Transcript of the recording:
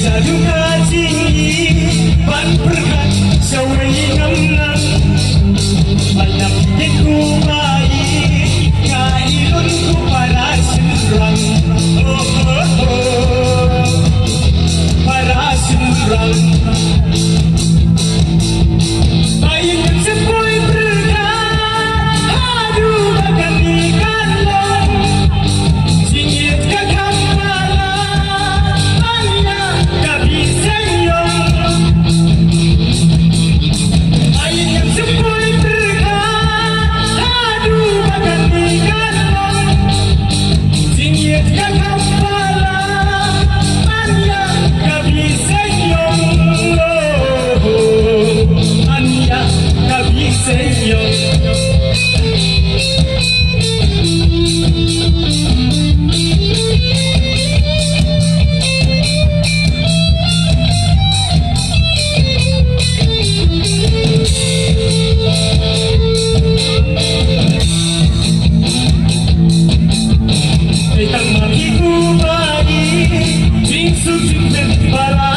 jadu ka jingieid ban berkat sawai namnan banyak ku baik kailun ku para senrang para senrang bayangkan sepoi berkat aduh makan ikan long jingieid ka kepala banyak tak bisa nyong bayangkan sepoi berkat aduh makan ikan long jingieid ka kepala banyak tak bisa nyong banyak tak bisa nyong. Itang makikumari, sing sujud para